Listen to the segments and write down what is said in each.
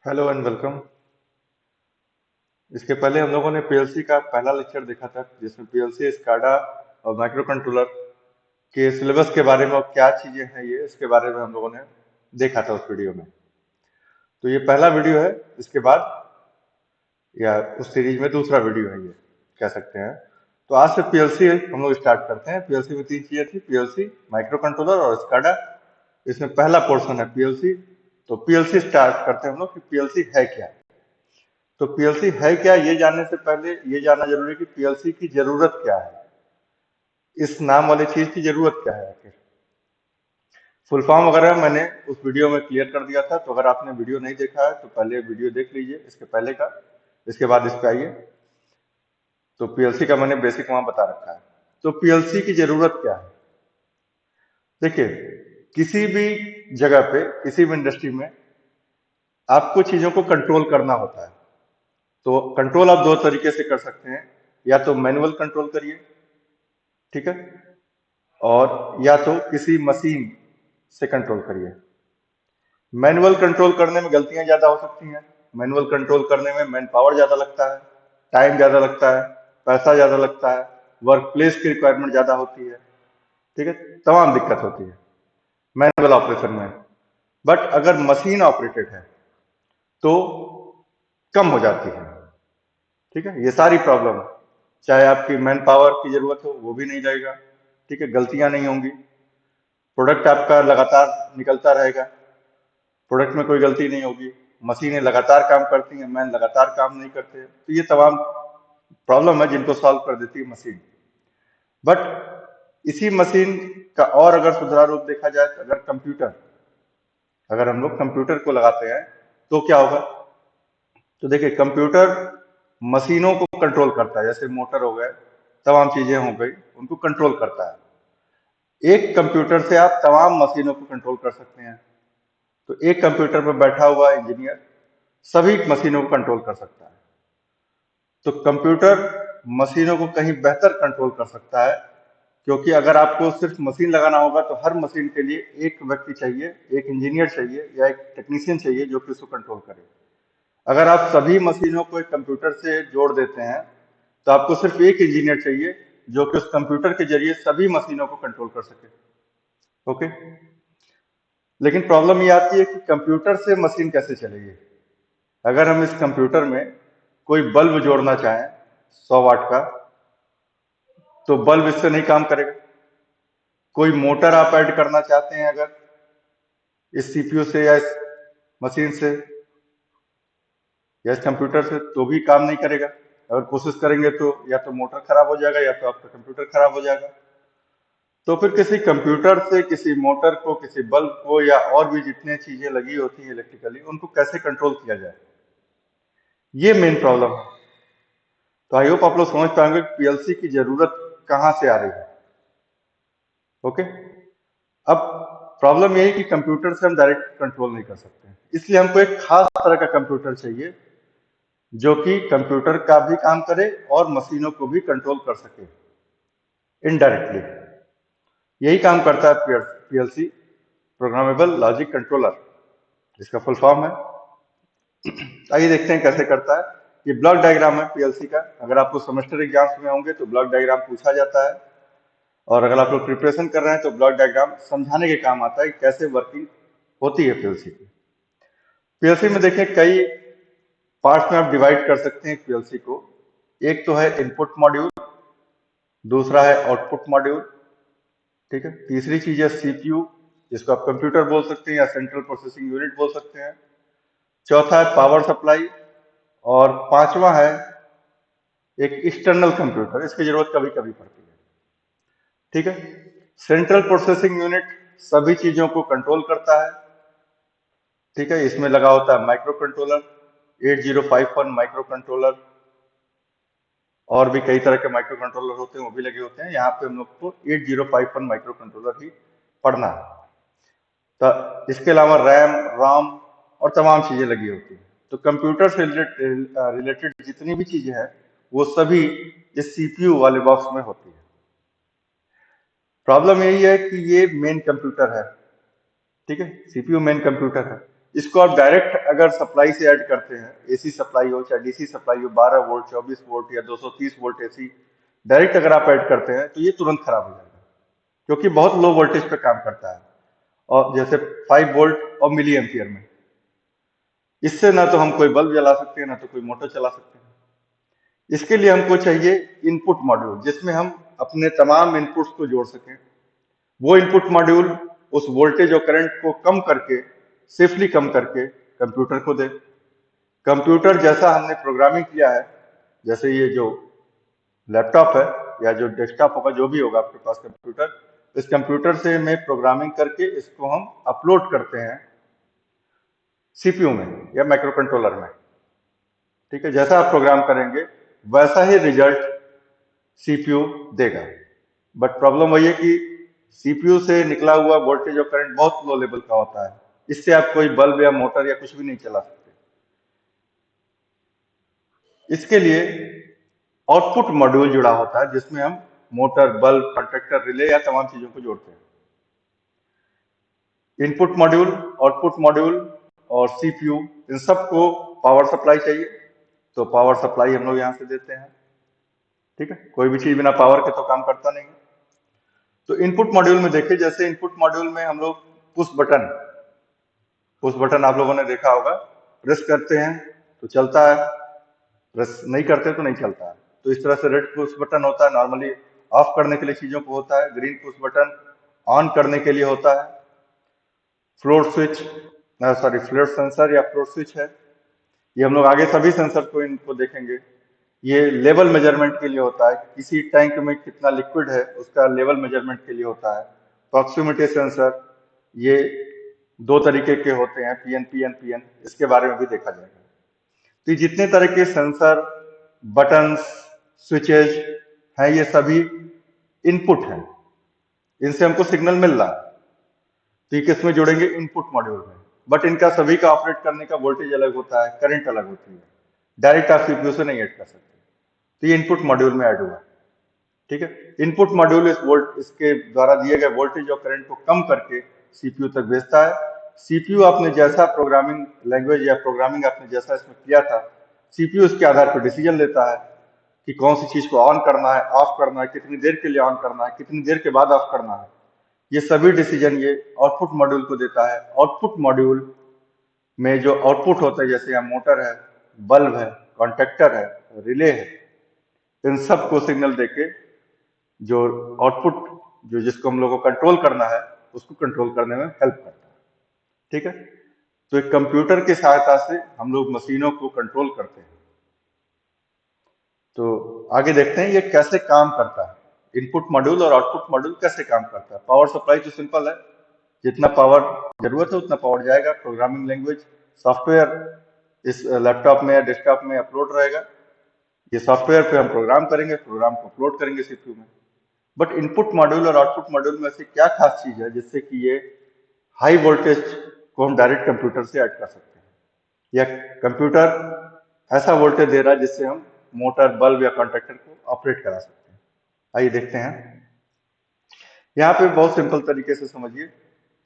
Hello and welcome. इसके पहले हम लोगों ने पीएलसी का पहला लेक्चर देखा था जिसमें पीएलसी, स्काडा और माइक्रो कंट्रोलर के सिलेबस के बारे में और क्या चीजें हैं ये इसके बारे में हम लोगों ने देखा था उस वीडियो में। तो ये पहला वीडियो है। इसके बाद या उस सीरीज में दूसरा वीडियो है ये, कह सकते हैं। तो आज से पीएलसी हम लोग स्टार्ट करते हैं। पीएलसी में तीन चीजें थी: पीएलसी, माइक्रो कंट्रोलर और स्काडा। इसमें पहला पोर्शन है पीएलसी। तो पीएलसी स्टार्ट करते हैं हम लोग कि पीएलसी है क्या। तो पीएलसी है क्या ये जानने से पहले ये जानना जरूरी है कि पीएलसी की जरूरत क्या है। इस नाम वाली चीज की जरूरत क्या है आखिर। फुल फॉर्म वगैरह मैंने उस वीडियो में क्लियर कर दिया था, तो अगर आपने वीडियो नहीं देखा है तो पहले वीडियो देख लीजिए इसके पहले का, इसके बाद इस पे आइए। तो पीएलसी का मैंने बेसिक वहां बता रखा है। तो पीएलसी की जरूरत क्या है। देखिए, किसी भी जगह पे, किसी भी इंडस्ट्री में आपको चीजों को कंट्रोल करना होता है। तो कंट्रोल आप दो तरीके से कर सकते हैं। या तो मैनुअल कंट्रोल करिए, ठीक है, और या तो किसी मशीन से कंट्रोल करिए। मैनुअल कंट्रोल करने में गलतियां ज्यादा हो सकती हैं। मैनुअल कंट्रोल करने में मैन पावर ज्यादा लगता है, टाइम ज्यादा लगता है, पैसा ज्यादा लगता है, वर्क प्लेस की रिक्वायरमेंट ज्यादा होती है, ठीक है, तमाम दिक्कत होती है मैनुअल ऑपरेशन में। बट अगर मशीन ऑपरेटेड है तो कम हो जाती है, ठीक है। ये सारी प्रॉब्लम, चाहे आपकी मैन पावर की जरूरत हो वो भी नहीं रहेगा, ठीक है, गलतियां नहीं होंगी, प्रोडक्ट आपका लगातार निकलता रहेगा, प्रोडक्ट में कोई गलती नहीं होगी, मशीनें लगातार काम करती हैं, मैन लगातार काम नहीं करते। तो ये तमाम प्रॉब्लम है जिनको सॉल्व कर देती है मशीन। बट इसी मशीन का और अगर सुधार रूप देखा जाए तो अगर कंप्यूटर, अगर हम लोग कंप्यूटर को लगाते हैं तो क्या होगा। तो देखिए, कंप्यूटर मशीनों को कंट्रोल करता है, जैसे मोटर हो गए, तमाम चीजें हो गई, उनको कंट्रोल करता है। एक कंप्यूटर से आप तमाम मशीनों को कंट्रोल कर सकते हैं। तो एक कंप्यूटर पर बैठा हुआ इंजीनियर सभी मशीनों को कंट्रोल कर सकता है। तो कंप्यूटर मशीनों को कहीं बेहतर कंट्रोल कर सकता है, क्योंकि अगर आपको सिर्फ मशीन लगाना होगा तो हर मशीन के लिए एक व्यक्ति चाहिए, एक इंजीनियर चाहिए या एक टेक्नीशियन चाहिए जो कि उसको कंट्रोल करे। अगर आप सभी मशीनों को एक कंप्यूटर से जोड़ देते हैं तो आपको सिर्फ एक इंजीनियर चाहिए जो कि उस कंप्यूटर के जरिए सभी मशीनों को कंट्रोल कर सके। ओके। लेकिन प्रॉब्लम ये आती है कि कंप्यूटर से मशीन कैसे चलेगी। अगर हम इस कंप्यूटर में कोई बल्ब जोड़ना चाहें 100 वाट का, तो बल्ब इससे नहीं काम करेगा। कोई मोटर आप ऐड करना चाहते हैं अगर इस सीपीयू से या इस मशीन से या इस कंप्यूटर से, तो भी काम नहीं करेगा। अगर कोशिश करेंगे तो या तो मोटर खराब हो जाएगा या तो आपका कंप्यूटर खराब हो जाएगा। तो फिर किसी कंप्यूटर से किसी मोटर को, किसी बल्ब को या और भी जितने चीजें लगी होती हैं इलेक्ट्रिकली, उनको कैसे कंट्रोल किया जाए, ये मेन प्रॉब्लम है। तो आई होप आप लोग समझ पाएंगे कि पीएलसी की जरूरत कहां से आ रही है। ओके। अब प्रॉब्लम यही कि कंप्यूटर से हम डायरेक्ट कंट्रोल नहीं कर सकते, इसलिए हमको एक खास तरह का कंप्यूटर चाहिए जो कि कंप्यूटर का भी काम करे और मशीनों को भी कंट्रोल कर सके इनडायरेक्टली। यही काम करता है पीएलसी, प्रोग्रामेबल लॉजिक कंट्रोलर, जिसका फुल फॉर्म है। आइए देखते हैं कैसे करता है। ये ब्लॉक डायग्राम है पीएलसी का। अगर आपको सेमेस्टर एग्जाम्स में होंगे तो ब्लॉक डायग्राम पूछा जाता है, और अगर आप लोग प्रिपरेशन कर रहे हैं तो ब्लॉक डायग्राम समझाने के काम आता है कि कैसे वर्किंग होती है पीएलसी की। पीएलसी में देखिए कई पार्ट्स में आप डिवाइड कर सकते हैं पीएलसी को। एक तो है इनपुट मॉड्यूल, दूसरा है आउटपुट मॉड्यूल, ठीक है, तीसरी चीज है सीपीयू, जिसको आप कंप्यूटर बोल सकते हैं या सेंट्रल प्रोसेसिंग यूनिट बोल सकते हैं, चौथा है पावर सप्लाई, और पांचवा है एक एक्सटर्नल कंप्यूटर, इसकी जरूरत कभी कभी पड़ती है, ठीक है। सेंट्रल प्रोसेसिंग यूनिट सभी चीजों को कंट्रोल करता है, ठीक है। इसमें लगा होता है माइक्रो कंट्रोलर, 8051 माइक्रो कंट्रोलर, और भी कई तरह के माइक्रो कंट्रोलर होते हैं, वो भी लगे होते हैं। यहाँ पे हम लोग को 8051 माइक्रो कंट्रोलर ही पढ़ना है। तो इसके अलावा रैम, रोम और तमाम चीजें लगी होती हैं। तो कंप्यूटर से रिलेटेड जितनी भी चीजें हैं वो सभी इस सीपीयू वाले बॉक्स में होती है। प्रॉब्लम यही है कि ये मेन कंप्यूटर है, ठीक है, सीपीयू मेन कंप्यूटर है। इसको आप डायरेक्ट अगर सप्लाई से ऐड करते हैं, एसी सप्लाई हो चाहे डीसी सप्लाई हो, 12 वोल्ट, 24 वोल्ट या 230 वोल्ट एसी, डायरेक्ट अगर आप ऐड करते हैं तो ये तुरंत खराब हो जाएगा, क्योंकि बहुत लो वोल्टेज पे काम करता है, और जैसे 5 वोल्ट और मिली एम्पियर में। इससे ना तो हम कोई बल्ब जला सकते हैं, ना तो कोई मोटर चला सकते हैं। इसके लिए हमको चाहिए इनपुट मॉड्यूल, जिसमें हम अपने तमाम इनपुट्स को जोड़ सकें। वो इनपुट मॉड्यूल उस वोल्टेज और करंट को कम करके, सेफली कम करके कंप्यूटर को दे। कंप्यूटर जैसा हमने प्रोग्रामिंग किया है, जैसे ये जो लैपटॉप है या जो डेस्कटॉप होगा, जो भी होगा आपके पास कंप्यूटर, इस कंप्यूटर से में प्रोग्रामिंग करके इसको हम अपलोड करते हैं सीपीयू में या माइक्रो कंट्रोलर में। ठीक है, जैसा आप प्रोग्राम करेंगे वैसा ही रिजल्ट सीपीयू देगा। बट प्रॉब्लम वही है कि सीपीयू से निकला हुआ वोल्टेज और करंट बहुत लो लेवल का होता है, इससे आप कोई बल्ब या मोटर या कुछ भी नहीं चला सकते। इसके लिए आउटपुट मॉड्यूल जुड़ा होता है, जिसमें हम मोटर, बल्ब, कंडक्टर, रिले या तमाम चीजों को जोड़ते हैं। इनपुट मॉड्यूल, आउटपुट मॉड्यूल और सीपीयू, इन सबको पावर सप्लाई चाहिए, तो पावर सप्लाई हम लोग यहां से देते हैं। ठीक है, कोई भी चीज बिना पावर के तो काम करता नहीं है। तो इनपुट मॉड्यूल में देखिए, जैसे इनपुट मॉड्यूल में हम लोग पुश बटन आप लोगों ने देखा होगा, प्रेस करते हैं तो चलता है, प्रेस नहीं करते तो नहीं चलता है। तो इस तरह से रेड पुश बटन होता है, नॉर्मली ऑफ करने के लिए चीजों को होता है। ग्रीन पुश बटन ऑन करने के लिए होता है। Float switch, sorry, float sensor या फ्लोट स्विच है, ये हम लोग आगे सभी सेंसर को इनको देखेंगे। ये लेवल मेजरमेंट के लिए होता है, किसी टैंक में कितना लिक्विड है उसका लेवल मेजरमेंट के लिए होता है। प्रॉक्सिमिटी सेंसर, ये दो तरीके के होते हैं, पीएनपी, एनपीएन, इसके बारे में भी देखा जाएगा। तो ये जितने तरह के सेंसर, बटन्स, स्विचेज हैं, ये सभी इनपुट हैं, इनसे हमको सिग्नल मिल रहा है, तो ये किसमें जोड़ेंगे? इनपुट मॉड्यूल में। बट इनका सभी का ऑपरेट करने का वोल्टेज अलग होता है, करंट अलग होती है, डायरेक्ट आप सीपीयू से नहीं ऐड कर सकते, तो ये इनपुट मॉड्यूल में ऐड हुआ। ठीक है, इनपुट मॉड्यूल इसके द्वारा दिए गए वोल्टेज और करंट को कम करके सीपीयू तक भेजता है। सीपीयू आपने जैसा प्रोग्रामिंग लैंग्वेज या प्रोग्रामिंग आपने जैसा इसमें किया था, सीपीयू इसके आधार पर डिसीजन लेता है कि कौन सी चीज को ऑन करना है, ऑफ करना है, कितनी देर के लिए ऑन करना है, कितनी देर के बाद ऑफ करना है। ये सभी डिसीजन ये आउटपुट मॉड्यूल को देता है। आउटपुट मॉड्यूल में जो आउटपुट होता है, जैसे यहाँ मोटर है, बल्ब है, कॉन्टेक्टर है, रिले है, इन सब को सिग्नल देके जो आउटपुट, जो जिसको हम लोग को कंट्रोल करना है, उसको कंट्रोल करने में हेल्प करता है। ठीक है, तो एक कंप्यूटर की सहायता से हम लोग मशीनों को कंट्रोल करते हैं। तो आगे देखते हैं ये कैसे काम करता है, इनपुट मॉड्यूल और आउटपुट मॉड्यूल कैसे काम करता है। पावर सप्लाई तो सिंपल है, जितना पावर जरूरत है उतना पावर जाएगा। प्रोग्रामिंग लैंग्वेज, सॉफ्टवेयर इस लैपटॉप में या डेस्कटॉप में अपलोड रहेगा, ये सॉफ्टवेयर पे हम प्रोग्राम करेंगे, प्रोग्राम को अपलोड करेंगे सीपीयू में। बट इनपुट मॉड्यूल और आउटपुट मॉड्यूल में ऐसी क्या खास चीज है जिससे कि ये हाई वोल्टेज को हम डायरेक्ट कंप्यूटर से ऐड कर सकते हैं, या कंप्यूटर ऐसा वोल्टेज दे रहा है जिससे हम मोटर, बल्ब या कॉन्ट्रैक्टर को ऑपरेट करा सकते हैं। आइए देखते हैं। यहाँ पे बहुत सिंपल तरीके से समझिए,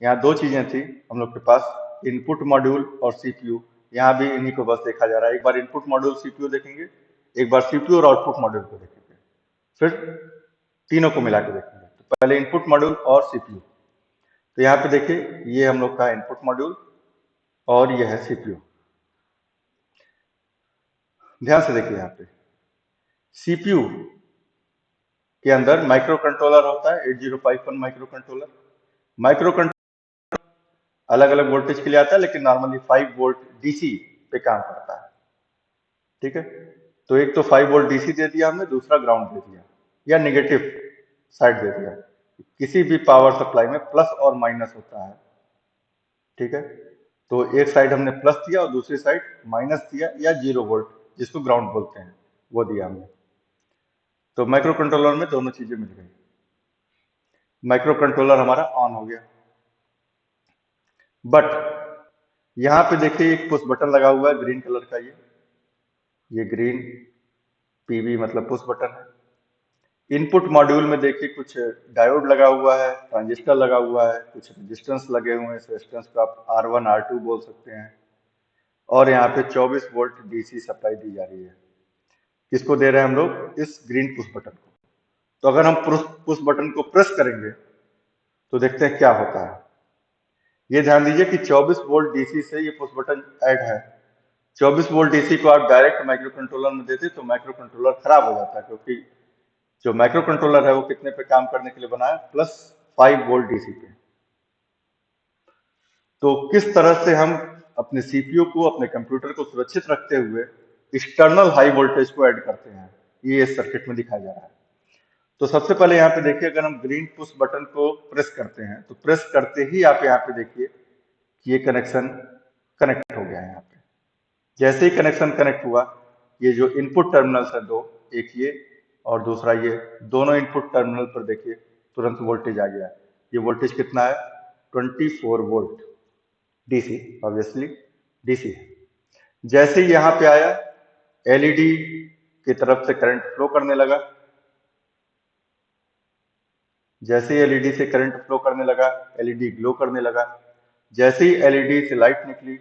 यहाँ दो चीजें थी हम लोग के पास, इनपुट मॉड्यूल और सीपीयू। यहाँ भी इन्हीं को बस देखा जा रहा है। एक बार इनपुट मॉड्यूल सीपीयू देखेंगे, एक बार सीपीयू और आउटपुट मॉड्यूल को देखेंगे, फिर तीनों को मिला के देखेंगे। तो पहले इनपुट मॉड्यूल और सीपीयू। तो यहाँ पे देखिए, ये हम लोग का इनपुट मॉड्यूल और ये है सीपीयू। ध्यान से देखिए, यहाँ पे सीपीयू के अंदर माइक्रो कंट्रोलर होता है, 8051 माइक्रो कंट्रोलर। माइक्रो कंट्रोलर अलग अलग वोल्टेज के लिए आता है, लेकिन नॉर्मली 5 वोल्ट डीसी पे काम करता है। ठीक है, तो एक तो 5 वोल्ट डीसी दे दिया हमने, दूसरा ग्राउंड दे दिया या नेगेटिव साइड दे दिया। किसी भी पावर सप्लाई में प्लस और माइनस होता है। ठीक है, तो एक साइड हमने प्लस दिया और दूसरी साइड माइनस दिया, या 0 वोल्ट जिसको ग्राउंड बोलते हैं, वो दिया हमने। तो माइक्रो कंट्रोलर में दोनों चीजें मिल गई। माइक्रो कंट्रोलर हमारा ऑन हो गया। बट यहां पे देखिए एक पुश बटन लगा हुआ है ग्रीन कलर का, ये ग्रीन पीबी मतलब पुश बटन है। इनपुट मॉड्यूल में देखिए कुछ डायोड लगा हुआ है, ट्रांजिस्टर लगा हुआ है, कुछ रेजिस्टेंस लगे हुए हैं। इस रेजिस्टेंस को आप R1 R2 बोल सकते हैं। और यहाँ पे 24 वोल्ट डीसी सप्लाई दी जा रही है। किसको दे रहे हैं हम लोग? इस ग्रीन पुश बटन को। तो अगर हम पुश बटन को प्रेस करेंगे तो देखते हैं क्या होता है। ये ध्यान दीजिए कि 24 वोल्ट डीसी से ये पुश बटन ऐड है। 24 वोल्ट डीसी को आप डायरेक्ट माइक्रो कंट्रोलर में देते तो माइक्रो कंट्रोलर खराब हो जाता है, क्योंकि जो माइक्रो कंट्रोलर है वो कितने पे काम करने के लिए बना है? +5 वोल्ट डीसी पे। तो किस तरह से हम अपने सीपीयू को, अपने कंप्यूटर को सुरक्षित रखते हुए एक्सटर्नल हाई वोल्टेज को ऐड करते हैं, ये इस सर्किट में दिखाया जा रहा है। तो सबसे पहले यहाँ पे देखिए, अगर हम ग्रीन पुश बटन को प्रेस करते हैं तो प्रेस करते ही आप यहाँ पे देखिए कि ये कनेक्शन कनेक्ट हो गया है। यहाँ पे जैसे ही कनेक्शन कनेक्ट हुआ, ये जो इनपुट टर्मिनल्स है दो, एक ये और दूसरा ये, दोनों इनपुट टर्मिनल पर देखिए तुरंत वोल्टेज आ गया। ये वोल्टेज कितना है? 24 वोल्ट डीसी, ऑब्वियसली डीसी है। जैसे ही यहाँ पे आया, एलईडी की तरफ से करंट फ्लो करने लगा। जैसे ही एलईडी से करंट फ्लो करने लगा, एलईडी ग्लो करने लगा। जैसे ही एलईडी से लाइट निकली,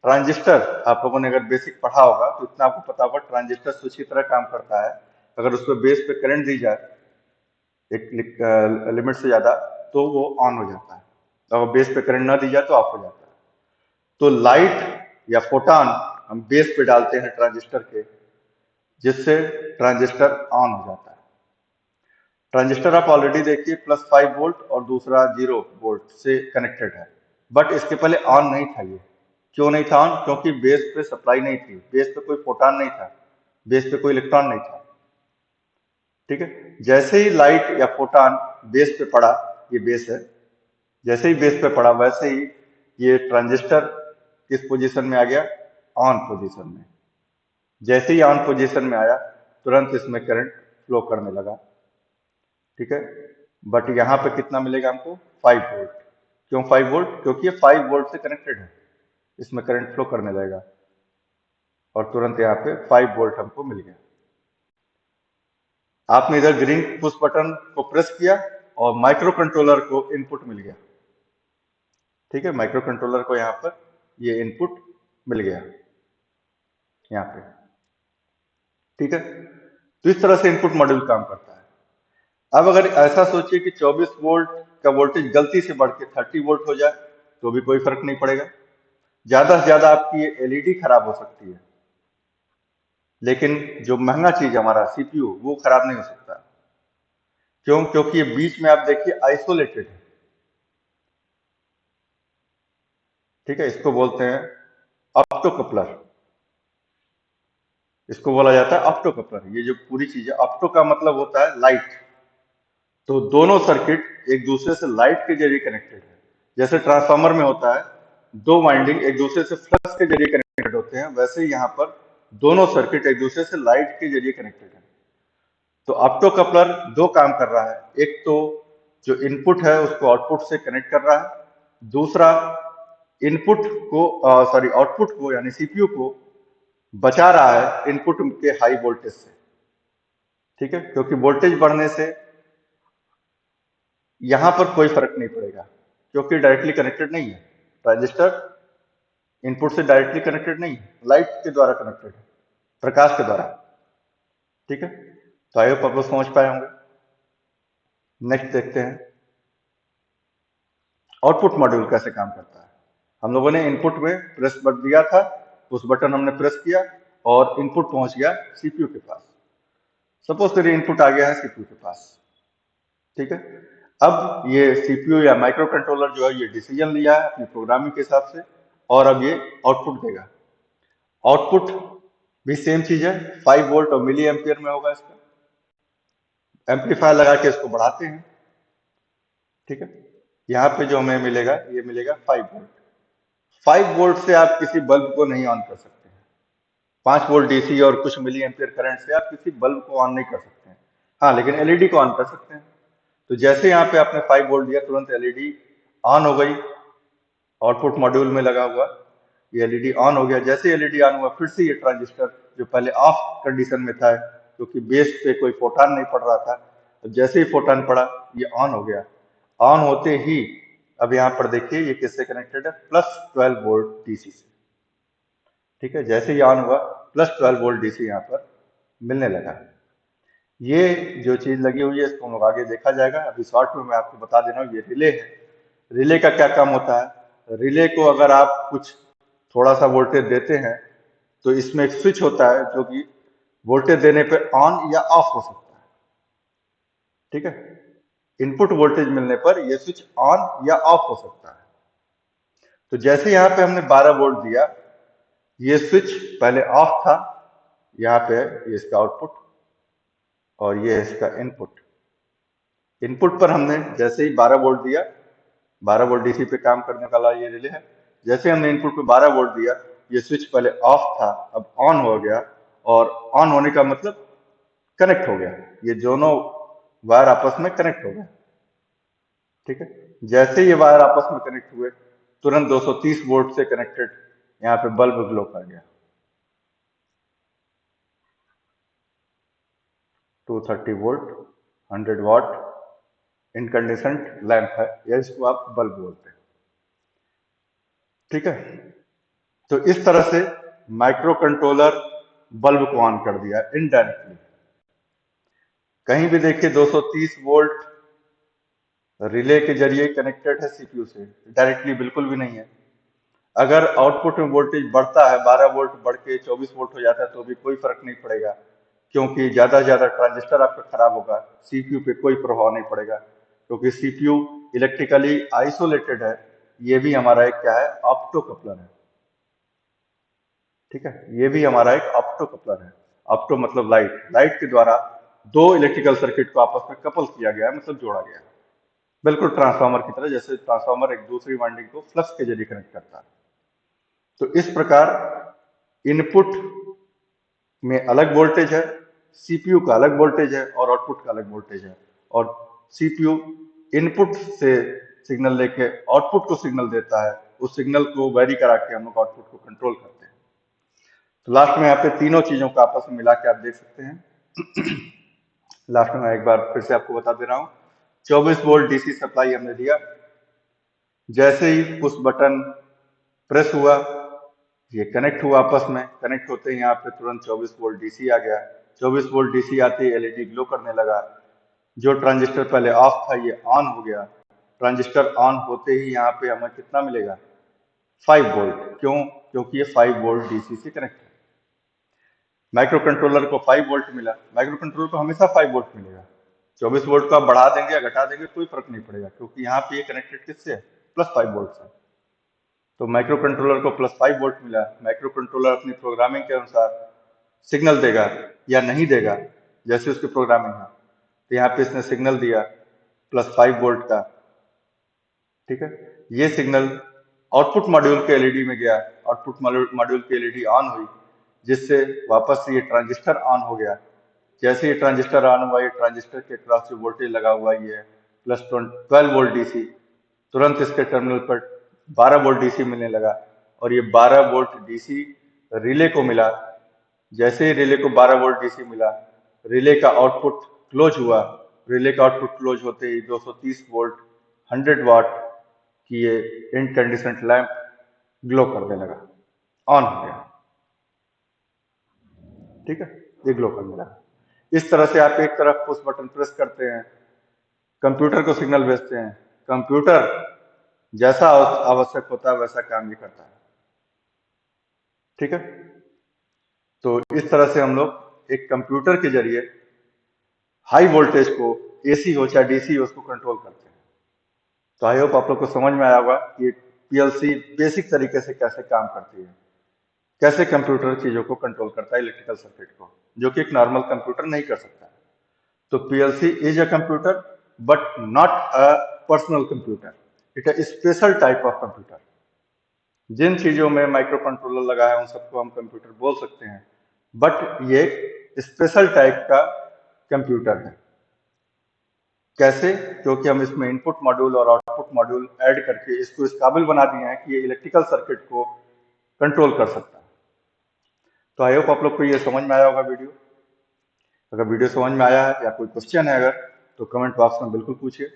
ट्रांजिस्टर, आप लोगों ने अगर बेसिक पढ़ा होगा तो इतना आपको पता होगा, ट्रांजिस्टर स्विच की तरह काम करता है। अगर उस पर बेस पे करंट दी जाए एक लिमिट से ज्यादा तो वो ऑन हो जाता है, अगर बेस पे करंट ना दी जाए तो ऑफ हो जाता है। तो लाइट या फोटान हम बेस पे डालते हैं ट्रांजिस्टर के, जिससे ट्रांजिस्टर ऑन हो जाता है। ट्रांजिस्टर आप ऑलरेडी देखिए +5 वोल्ट और दूसरा 0 वोल्ट से कनेक्टेड है, बट इसके पहले ऑन नहीं था ये। क्यों नहीं था ऑन? क्योंकि बेस पे सप्लाई नहीं थी, बेस पे कोई फोटान नहीं था, बेस पे कोई इलेक्ट्रॉन नहीं था। ठीक है, जैसे ही लाइट या फोटान बेस पे पड़ा, ये बेस है, जैसे ही बेस पे पड़ा वैसे ही ये ट्रांजिस्टर किस पोजीशन में आ गया? ऑन पोजीशन में। जैसे ही ऑन पोजीशन में आया, तुरंत इसमें करंट फ्लो करने लगा। ठीक है, बट यहाँ पे कितना मिलेगा हमको? 5 वोल्ट। क्यों 5 वोल्ट? क्योंकि ये 5 वोल्ट से कनेक्टेड है, इसमें करंट फ्लो करने लगेगा और तुरंत यहाँ पे 5 वोल्ट हमको मिल गया। आपने इधर ग्रीन पुश बटन को प्रेस किया और माइक्रो कंट्रोलर को इनपुट मिल गया। ठीक है, माइक्रो कंट्रोलर को यहाँ पर ये इनपुट मिल गया यहाँ पे। ठीक है, तो इस तरह से इनपुट मॉड्यूल काम करता है। अब अगर ऐसा सोचिए कि 24 वोल्ट का वोल्टेज गलती से बढ़ के 30 वोल्ट हो जाए तो भी कोई फर्क नहीं पड़ेगा। ज्यादा से ज्यादा आपकी ये एलईडी खराब हो सकती है, लेकिन जो महंगा चीज हमारा सीपीयू, वो खराब नहीं हो सकता। क्यों? क्योंकि ये बीच में आप देखिए आइसोलेटेड है। ठीक है, इसको बोलते हैं ऑप्टोकपलर, इसको बोला जाता है ऑप्टोकपलर। ये जो पूरी चीज है, ऑप्टो का मतलब होता है लाइट। तो दोनों सर्किट एक दूसरे से लाइट के जरिए कनेक्टेड है। जैसे ट्रांसफार्मर में होता है, दो वाइंडिंग एक दूसरे से फ्लक्स के जरिए कनेक्टेड होते हैं, वैसे ही यहाँ पर दोनों सर्किट एक दूसरे से लाइट के जरिए कनेक्टेड है। तो ऑप्टो कपलर दो काम कर रहा है, एक तो जो इनपुट है उसको आउटपुट से कनेक्ट कर रहा है, दूसरा इनपुट को सॉरी आउटपुट को यानी सीपीयू को बचा रहा है इनपुट के हाई वोल्टेज से। ठीक है, क्योंकि वोल्टेज बढ़ने से यहां पर कोई फर्क नहीं पड़ेगा, क्योंकि डायरेक्टली कनेक्टेड नहीं है। ट्रांजिस्टर इनपुट से डायरेक्टली कनेक्टेड नहीं है, लाइट के द्वारा कनेक्टेड है, प्रकाश के द्वारा। ठीक है, तो आई होप आप लोग समझ पाए होंगे। नेक्स्ट देखते हैं आउटपुट मॉड्यूल कैसे काम करता है। हम लोगों ने इनपुट में प्रेस बटन दिया था, उस बटन हमने प्रेस किया और इनपुट पहुंच गया सीपीयू के पास। सपोज करिए इनपुट आ गया है सीपीयू के पास। ठीक है, अब ये सीपीयू या माइक्रो कंट्रोलर जो है ये डिसीजन लिया है अपनी प्रोग्रामिंग के हिसाब से, और अब ये आउटपुट देगा। आउटपुट भी सेम चीज है, 5 वोल्ट और मिली एम्पियर में होगा इसका। एम्पलीफायर लगा के इसको बढ़ाते हैं। ठीक है, यहाँ पे जो हमें मिलेगा, ये मिलेगा 5 वोल्ट। 5 वोल्ट से आप किसी बल्ब को नहीं ऑन कर सकते हैं। 5 वोल्ट डीसी और कुछ मिली एम्पियर करंट से आप किसी बल्ब को ऑन नहीं कर सकते हैं। हाँ, लेकिन एलईडी को ऑन कर सकते हैं। तो जैसे यहाँ पे आपने 5 वोल्ट दिया, तुरंत एलईडी ऑन हो गई। आउटपुट मॉड्यूल में लगा हुआ ये एलईडी ऑन हो गया। जैसे एलईडी ऑन हुआ, फिर से ये ट्रांजिस्टर जो पहले ऑफ कंडीशन में था, क्योंकि बेस पे कोई फोटान नहीं पड़ रहा था, अब जैसे ही फोटोन पड़ा, ये ऑन हो गया। ऑन होते ही अब यहाँ पर देखिए ये किससे कनेक्टेड है, +12 वोल्ट डीसी से। ठीक है, जैसे ही ऑन हुआ +12 वोल्ट डीसी यहाँ पर मिलने लगा। ये जो चीज लगी हुई है इसको हम लोग आगे देखा जाएगा। अभी शॉर्ट में मैं आपको बता दे रहा हूँ, ये रिले है। रिले का क्या काम होता है, रिले को अगर आप कुछ थोड़ा सा वोल्टेज देते हैं तो इसमें एक स्विच होता है जो कि वोल्टेज देने पे ऑन या ऑफ हो सकता है। ठीक है, इनपुट वोल्टेज मिलने पर यह स्विच ऑन या ऑफ हो सकता है। तो जैसे यहाँ पे हमने 12 वोल्ट दिया, ये स्विच पहले ऑफ था, यहाँ पे ये इसका आउटपुट और ये है इसका इनपुट। इनपुट पर हमने जैसे ही 12 वोल्ट दिया, 12 वोल्ट डीसी पे काम करने वाला ये रिले है। जैसे हमने इनपुट पे 12 वोल्ट दिया, ये स्विच पहले ऑफ था, अब ऑन हो गया। और ऑन होने का मतलब कनेक्ट हो गया, ये दोनों वायर आपस में कनेक्ट हो गए। ठीक है, जैसे ये वायर आपस में कनेक्ट हुए, तुरंत 230 वोल्ट से कनेक्टेड यहाँ पे बल्ब ग्लो कर गया। 230 वोल्ट 100 वाट इनकंडीसेंट लैंप है, या इसको आप बल्ब बोलते हैं। ठीक है, तो इस तरह से माइक्रो कंट्रोलर बल्ब को ऑन कर दिया इनडायरेक्टली। कहीं भी देखिए 230 वोल्ट रिले के जरिए कनेक्टेड है सीपीयू से, डायरेक्टली बिल्कुल भी नहीं है। अगर आउटपुट में वोल्टेज बढ़ता है, 12 वोल्ट बढ़ के 24 वोल्ट हो जाता है, तो भी कोई फर्क नहीं पड़ेगा, क्योंकि ज्यादा से ज्यादा ट्रांजिस्टर आपका खराब होगा, सीपीयू पे कोई प्रभाव नहीं पड़ेगा, क्योंकि सीपीयू इलेक्ट्रिकली आइसोलेटेड है। ये भी हमारा एक क्या है, ऑप्टो कपलर है। ठीक है, ये भी हमारा एक ऑप्टो कपलर है। ऑप्टो मतलब लाइट, लाइट के द्वारा दो इलेक्ट्रिकल सर्किट को आपस में कपल किया गया है, मतलब जोड़ा गया है, बिल्कुल ट्रांसफार्मर की तरह, जैसे ट्रांसफार्मर एक दूसरी वाइंडिंग को फ्लक्स के जरिए कनेक्ट करता है। तो इस प्रकार इनपुट में अलग वोल्टेज है, सीपीयू का अलग वोल्टेज है और आउटपुट का अलग वोल्टेज है। और सीपीयू इनपुट से सिग्नल लेके आउटपुट को सिग्नल देता है, उस सिग्नल को वेरी करा के हम लोग आउटपुट को कंट्रोल करते हैं। तो लास्ट में यहाँ पे तीनों चीजों को आपस में मिला के आप देख सकते हैं। लास्ट में मैं एक बार फिर से आपको बता दे रहा हूँ, 24 वोल्ट डीसी सप्लाई हमने दिया। जैसे ही पुश बटन प्रेस हुआ, ये कनेक्ट हुआ आपस में, कनेक्ट होते ही यहाँ पे तुरंत 24 वोल्ट डीसी आ गया। 24 वोल्ट डीसी आते ही एलईडी ग्लो करने लगा। जो ट्रांजिस्टर पहले ऑफ था ये ऑन हो गया। ट्रांजिस्टर ऑन होते ही यहाँ पे हमें कितना मिलेगा, 5 वोल्ट। क्यों, क्योंकि ये 5 वोल्ट डीसी से कनेक्ट है। माइक्रो कंट्रोलर को 5 वोल्ट मिला, माइक्रो कंट्रोलर को हमेशा 5 वोल्ट मिलेगा। 24 वोल्ट को आप बढ़ा देंगे या घटा देंगे कोई फर्क नहीं पड़ेगा, क्योंकि यहाँ पे ये कनेक्टेड किससे है, +5 वोल्ट से। तो माइक्रो कंट्रोलर को +5 वोल्ट मिला। माइक्रो कंट्रोलर अपनी प्रोग्रामिंग के अनुसार सिग्नल देगा या नहीं देगा, जैसे उसकी प्रोग्रामिंग है। तो यहाँ पे इसने सिग्नल दिया +5 वोल्ट का। ठीक है, ये सिग्नल आउटपुट मॉड्यूल के एलईडी में गया, आउटपुट मॉड्यूल की एलईडी ऑन हुई, जिससे वापस से ये ट्रांजिस्टर ऑन हो गया। जैसे ये ट्रांजिस्टर ऑन हुआ, ये ट्रांजिस्टर के क्रॉस जो वोल्टेज लगा हुआ ये है +12 वोल्ट डीसी, तुरंत इसके टर्मिनल पर 12 वोल्ट डीसी मिलने लगा। और ये 12 वोल्ट डीसी रिले को मिला। जैसे ही रिले को 12 वोल्ट डीसी मिला, रिले का आउटपुट क्लोज हुआ। रिले का आउटपुट क्लोज होते ही 230 वोल्ट 100 वाट की ये इनकंडीसेंट लैंप ग्लो करने लगा, ऑन हो गया। ठीक है, ये ग्लो करने लगा। इस तरह से आप एक तरफ पुश बटन प्रेस करते हैं, कंप्यूटर को सिग्नल भेजते हैं, कंप्यूटर जैसा आवश्यक होता है वैसा काम भी करता है। ठीक है, तो इस तरह से हम लोग एक कंप्यूटर के जरिए हाई वोल्टेज को, एसी हो चाहे डीसी हो, उसको कंट्रोल करते हैं। तो आई होप आप लोग को समझ में आया होगा कि पीएलसी बेसिक तरीके से कैसे काम करती है, कैसे कंप्यूटर चीजों को कंट्रोल करता है, इलेक्ट्रिकल सर्किट को, जो कि एक नॉर्मल कंप्यूटर नहीं कर सकता। तो PLC is a computer but not a personal computer, it a special type of computer. जिन चीजों में माइक्रो कंट्रोलर लगा है उन सबको हम कंप्यूटर बोल सकते हैं, बट ये स्पेशल टाइप का कंप्यूटर है। कैसे, क्योंकि हम इसमें इनपुट मॉड्यूल और आउटपुट मॉड्यूल ऐड करके इसको इस काबिल बना दिए हैं कि ये इलेक्ट्रिकल सर्किट को कंट्रोल कर सकता है। तो आई होप आप लोग को ये समझ में आया होगा वीडियो। अगर वीडियो समझ में आया है या कोई क्वेश्चन है अगर, तो कमेंट बॉक्स में बिल्कुल पूछिए।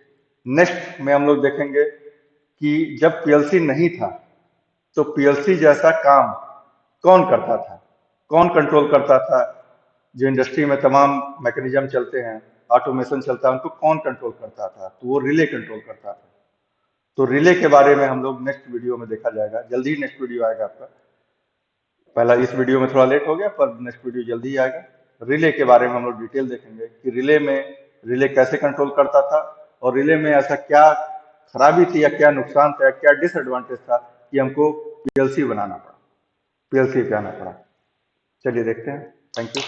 नेक्स्ट में हम लोग देखेंगे कि जब पीएलसी नहीं था तो पीएलसी जैसा काम कौन करता था, कौन कंट्रोल करता था। जो इंडस्ट्री में तमाम मैकेनिज्म चलते हैं, ऑटोमेशन चलता है, उनको कौन कंट्रोल करता था, तो वो रिले कंट्रोल करता था। तो रिले के बारे में हम लोग नेक्स्ट वीडियो में देखा जाएगा, जल्दी ही नेक्स्ट वीडियो आएगा आपका। पहला इस वीडियो में थोड़ा लेट हो गया, पर नेक्स्ट वीडियो जल्दी ही आएगा। रिले के बारे में हम लोग डिटेल देखेंगे कि रिले कैसे कंट्रोल करता था, और रिले में ऐसा क्या खराबी थी या क्या नुकसान था, क्या डिसएडवांटेज था कि हमको पीएलसी बनाना पड़ा, पीएलसी पे आना पड़ा। चलिए देखते हैं। Thank you.